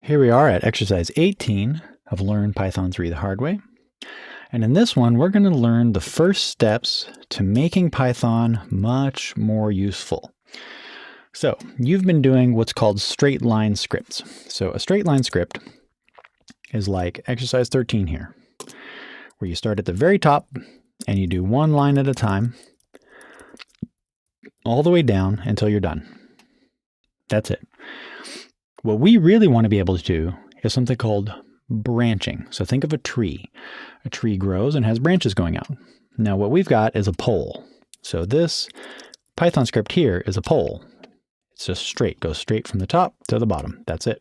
Here we are at exercise 18 of Learn Python 3 the Hard Way. And in this one, we're going to learn the first steps to making Python much more useful. So you've been doing what's called straight line scripts. So a straight line script is like exercise 13 here, where you start at the very top and you do one line at a time all the way down until you're done. That's it. What we really want to be able to do is something called branching. So think of a tree. A tree grows and has branches going out. Now what we've got is a pole. So this Python script here is a pole. It's just straight, goes straight from the top to the bottom. That's it.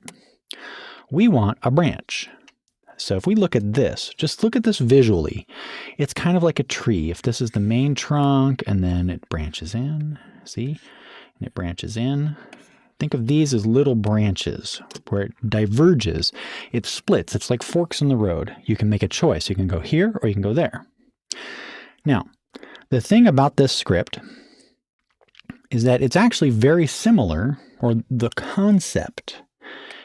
We want a branch. So if we look at this, just look at this visually. It's kind of like a tree. If this is the main trunk and then it branches in, see? And it branches in. Think of these as little branches where it diverges. It splits. It's like forks in the road. You can make a choice. You can go here or you can go there. Now, the thing about this script is that it's actually very similar, or the concept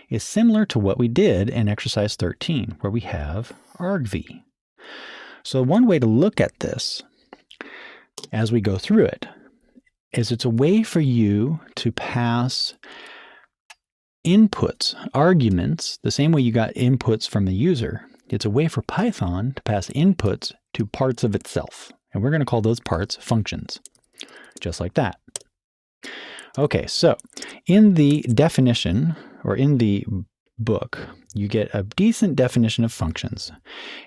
is similar to what we did in exercise 13, where we have argv. So one way to look at this as we go through it is it's a way for you to pass inputs, arguments, the same way you got inputs from the user. It's a way for Python to pass inputs to parts of itself. And we're going to call those parts functions, just like that. Okay, so in the definition, or in the book, you get a decent definition of functions.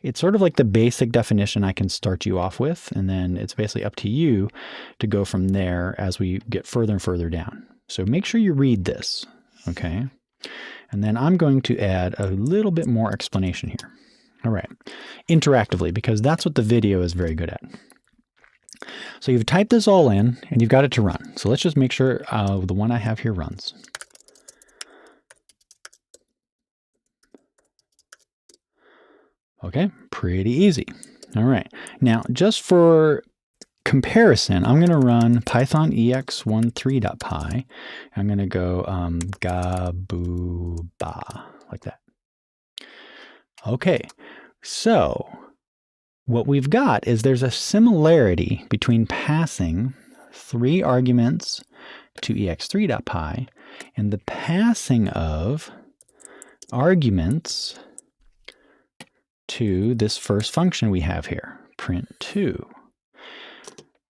It's sort of like the basic definition I can start you off with, and then it's basically up to you to go from there as we get further and further down. So make sure you read this, okay? And then I'm going to add a little bit more explanation here. All right, interactively, because that's what the video is very good at. So you've typed this all in, and you've got it to run. So let's just make sure the one I have here runs. Okay, pretty easy. All right, now just for comparison, I'm going to run python ex13.py. I'm going to go gabuba, like that. Okay, so what we've got is there's a similarity between passing 3 arguments to ex3.py and the passing of arguments to this first function we have here, print2.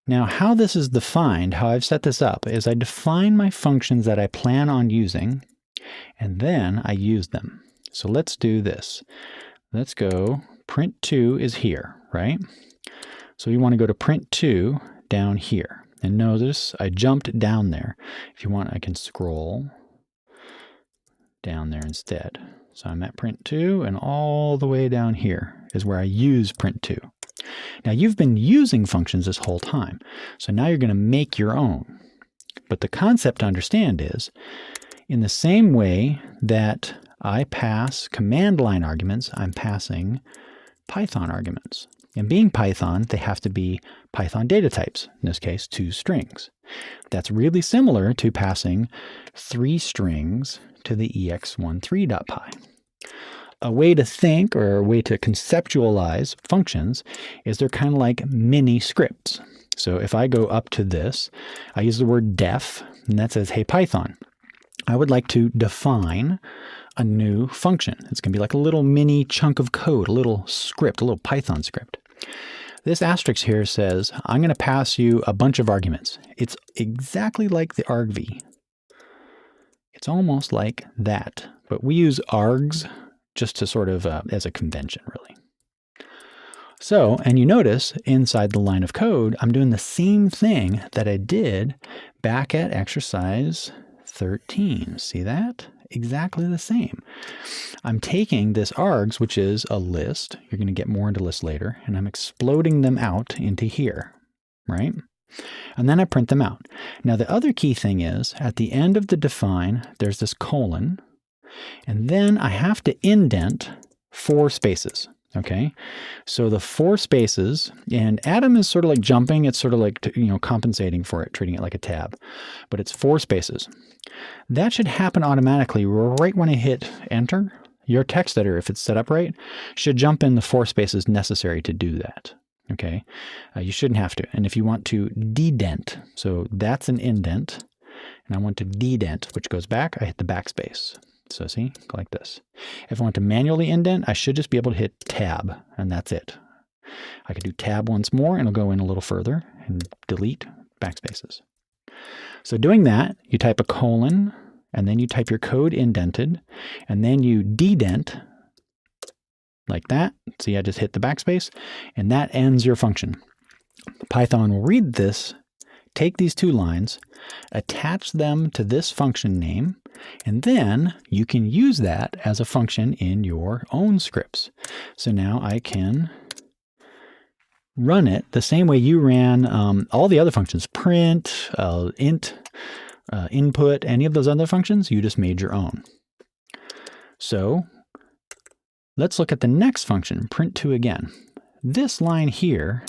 Now, how this is defined, how I've set this up, is I define my functions that I plan on using, and then I use them. So let's do this. Let's go, print2 is here, right? So you want to go to print2 down here. And notice I jumped down there. If you want, I can scroll down there instead. So I'm at print2, and all the way down here is where I use print2. Now you've been using functions this whole time, so now you're going to make your own. But the concept to understand is, in the same way that I pass command line arguments, I'm passing Python arguments. And being Python, they have to be Python data types, in this case 2 strings. That's really similar to passing 3 strings to the ex13.py. A way to think, or a way to conceptualize functions, is they're kind of like mini scripts. So if I go up to this, I use the word def, and that says, hey Python, I would like to define a new function. It's going to be like a little mini chunk of code, a little script, a little Python script. This asterisk here says, I'm going to pass you a bunch of arguments. It's exactly like the argv. It's almost like that, but we use args just to sort of as a convention, really. So, and you notice inside the line of code, I'm doing the same thing that I did back at exercise 13. See that? Exactly the same. I'm taking this args, which is a list. You're going to get more into lists later, and I'm exploding them out into here, right? And then I print them out. Now, the other key thing is, at the end of the define, there's this colon, and then I have to indent 4 spaces. Okay, so the 4 spaces, and Atom is sort of like jumping. It's sort of like, compensating for it, treating it like a tab, but it's 4 spaces. That should happen automatically right when I hit enter. Your text editor, if it's set up right, should jump in the 4 spaces necessary to do that. Okay, you shouldn't have to. And if you want to dedent, so that's an indent, and I want to dedent, which goes back, I hit the backspace. So see, go like this. If I want to manually indent, I should just be able to hit tab, and that's it. I could do tab once more, and it'll go in a little further, and delete backspaces. So doing that, you type a colon, and then you type your code indented, and then you dedent, like that. See, I just hit the backspace, and that ends your function. Python will read this, take these 2 lines, attach them to this function name, and then you can use that as a function in your own scripts. So now I can run it the same way you ran all the other functions, print, int, input, any of those other functions. You just made your own. So let's look at the next function, print2 again. This line here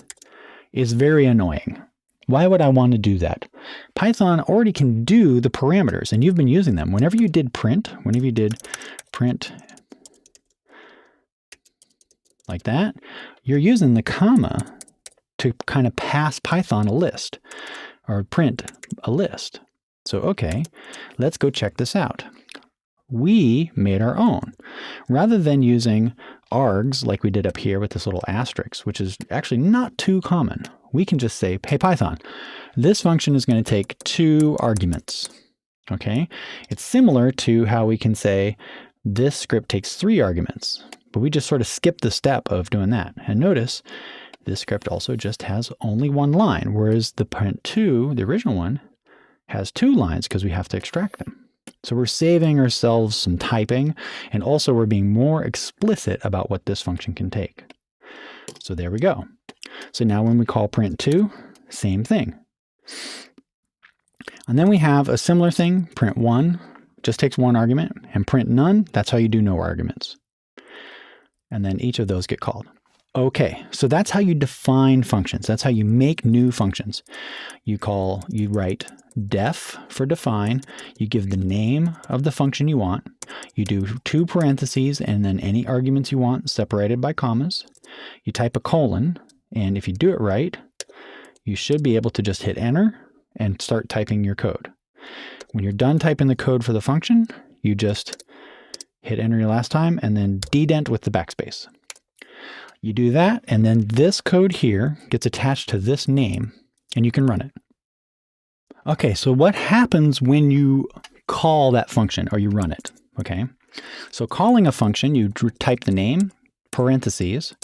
is very annoying. Why would I want to do that? Python already can do the parameters, and you've been using them. Whenever you did print like that, you're using the comma to kind of pass Python a list, or print a list. So, okay, let's go check this out. We made our own. Rather than using args like we did up here with this little asterisk, which is actually not too common, we can just say, hey, Python, this function is going to take 2 arguments. Okay, it's similar to how we can say this script takes 3 arguments, but we just sort of skip the step of doing that. And notice this script also just has only 1 line, whereas the print2, the original one, has 2 lines because we have to extract them. So we're saving ourselves some typing, and also we're being more explicit about what this function can take. So there we go. So now when we call print2, same thing. And then we have a similar thing, print1, just takes 1 argument, and print none, that's how you do no arguments. And then each of those get called. Okay, so that's how you define functions. That's how you make new functions. You write def for define, you give the name of the function you want, you do 2 parentheses and then any arguments you want separated by commas, you type a colon, and if you do it right, you should be able to just hit enter and start typing your code. When you're done typing the code for the function, you just hit enter your last time and then dedent with the backspace. You do that, and then this code here gets attached to this name, and you can run it. Okay, so what happens when you call that function or you run it? Okay, so calling a function, you type the name, parentheses,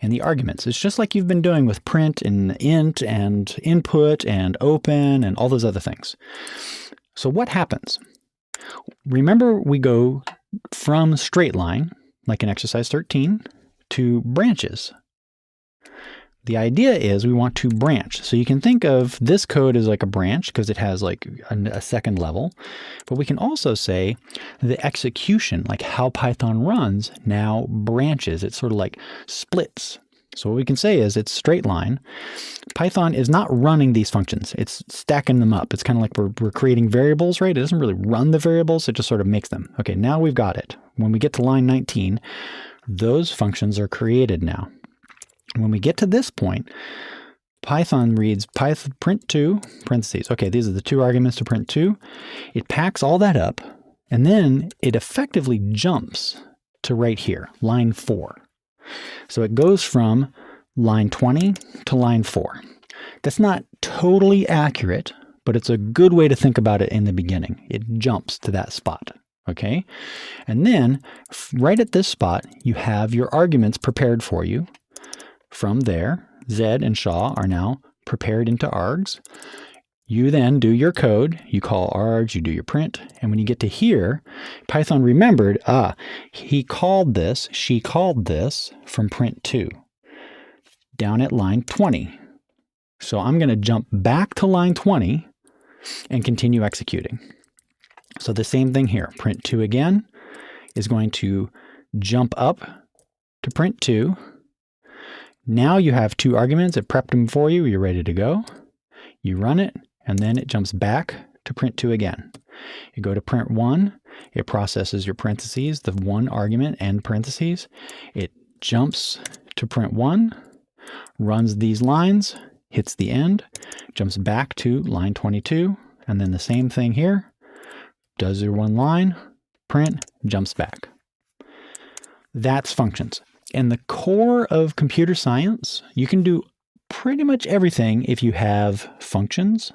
and the arguments. It's just like you've been doing with print and int and input and open and all those other things. So what happens? Remember, we go from straight line, like in exercise 13, to branches. The idea is we want to branch. So you can think of this code as like a branch because it has like a second level. But we can also say the execution, like how Python runs, now branches. It sort of like splits. So what we can say is it's straight line. Python is not running these functions. It's stacking them up. It's kind of like we're creating variables, right? It doesn't really run the variables. It just sort of makes them. Okay, now we've got it. When we get to line 19, those functions are created now. When we get to this point, Python reads print2, parentheses. Okay, these are the 2 arguments to print2. It packs all that up, and then it effectively jumps to right here, line 4. So it goes from line 20 to line 4. That's not totally accurate, but it's a good way to think about it in the beginning. It jumps to that spot. Okay, and then right at this spot, you have your arguments prepared for you. From there, Zed and Shaw are now prepared into args. You then do your code, you call args, you do your print, and when you get to here, Python remembered, he called this, she called this from print2, down at line 20. So I'm going to jump back to line 20 and continue executing. So the same thing here, print2 again is going to jump up to print 2. Now you have 2 arguments. It prepped them for you. You're ready to go. You run it, and then it jumps back to print 2 again. You go to print 1. It processes your parentheses, the 1 argument and parentheses. It jumps to print 1, runs these lines, hits the end, jumps back to line 22, and then the same thing here. Does your 1 line, print, jumps back. That's functions. In the core of computer science, you can do pretty much everything if you have functions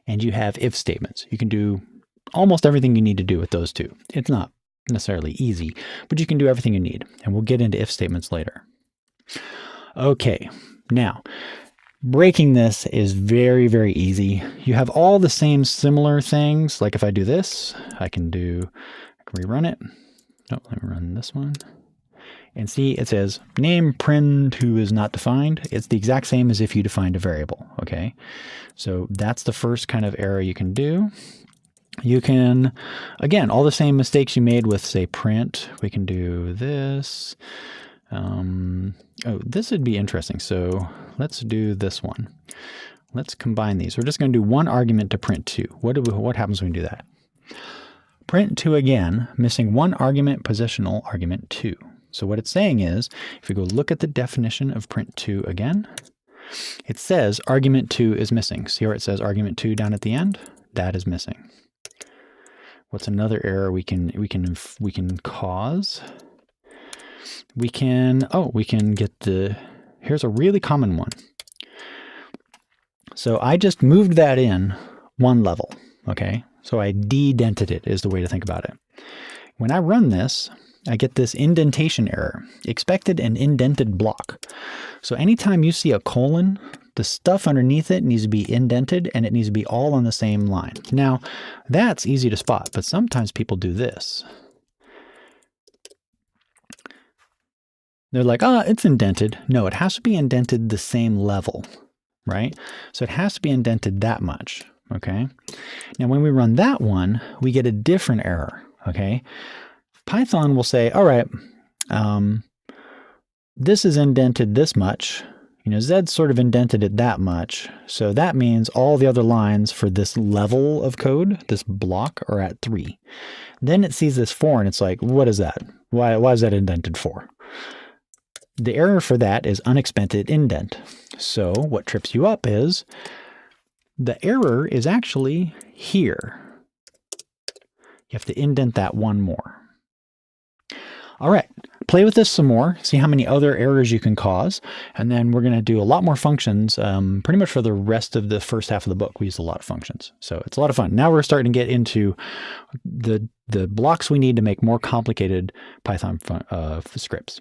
and you have if statements. You can do almost everything you need to do with those two. It's not necessarily easy, but you can do everything you need. And we'll get into if statements later. Okay, now breaking this is very, very easy. You have all the same similar things. Like if I do this, I can rerun it. Oh, let me run this one. And see, it says name prin2 is not defined. It's the exact same as if you defined a variable, okay? So that's the first kind of error you can do. You can, again, all the same mistakes you made with, say, print. We can do this. Oh, this would be interesting. So let's do this one. Let's combine these. We're just going to do 1 argument to print 2. What happens when we do that? Print 2 again, missing 1 argument, positional argument 2. So what it's saying is, if we go look at the definition of print 2 again, it says argument 2 is missing. See where it says argument 2 down at the end? That is missing. What's another error we can cause? We can get here's a really common one. So I just moved that in 1 level, okay? So I de-dented it is the way to think about it. When I run this, I get this indentation error, expected an indented block. So anytime you see a colon, the stuff underneath it needs to be indented and it needs to be all on the same line. Now, that's easy to spot, but sometimes people do this. They're like, oh, it's indented. No, it has to be indented the same level, right? So it has to be indented that much, okay? Now, when we run that one, we get a different error, okay? Python will say, all right, this is indented this much. You know, Zed's sort of indented it that much. So that means all the other lines for this level of code, this block, are at 3. Then it sees this 4 and it's like, what is that? Why is that indented 4? The error for that is unexpected indent. So what trips you up is the error is actually here. You have to indent that 1 more. All right, play with this some more, see how many other errors you can cause, and then we're going to do a lot more functions pretty much for the rest of the first half of the book. We use a lot of functions, so it's a lot of fun. Now we're starting to get into the blocks we need to make more complicated Python scripts.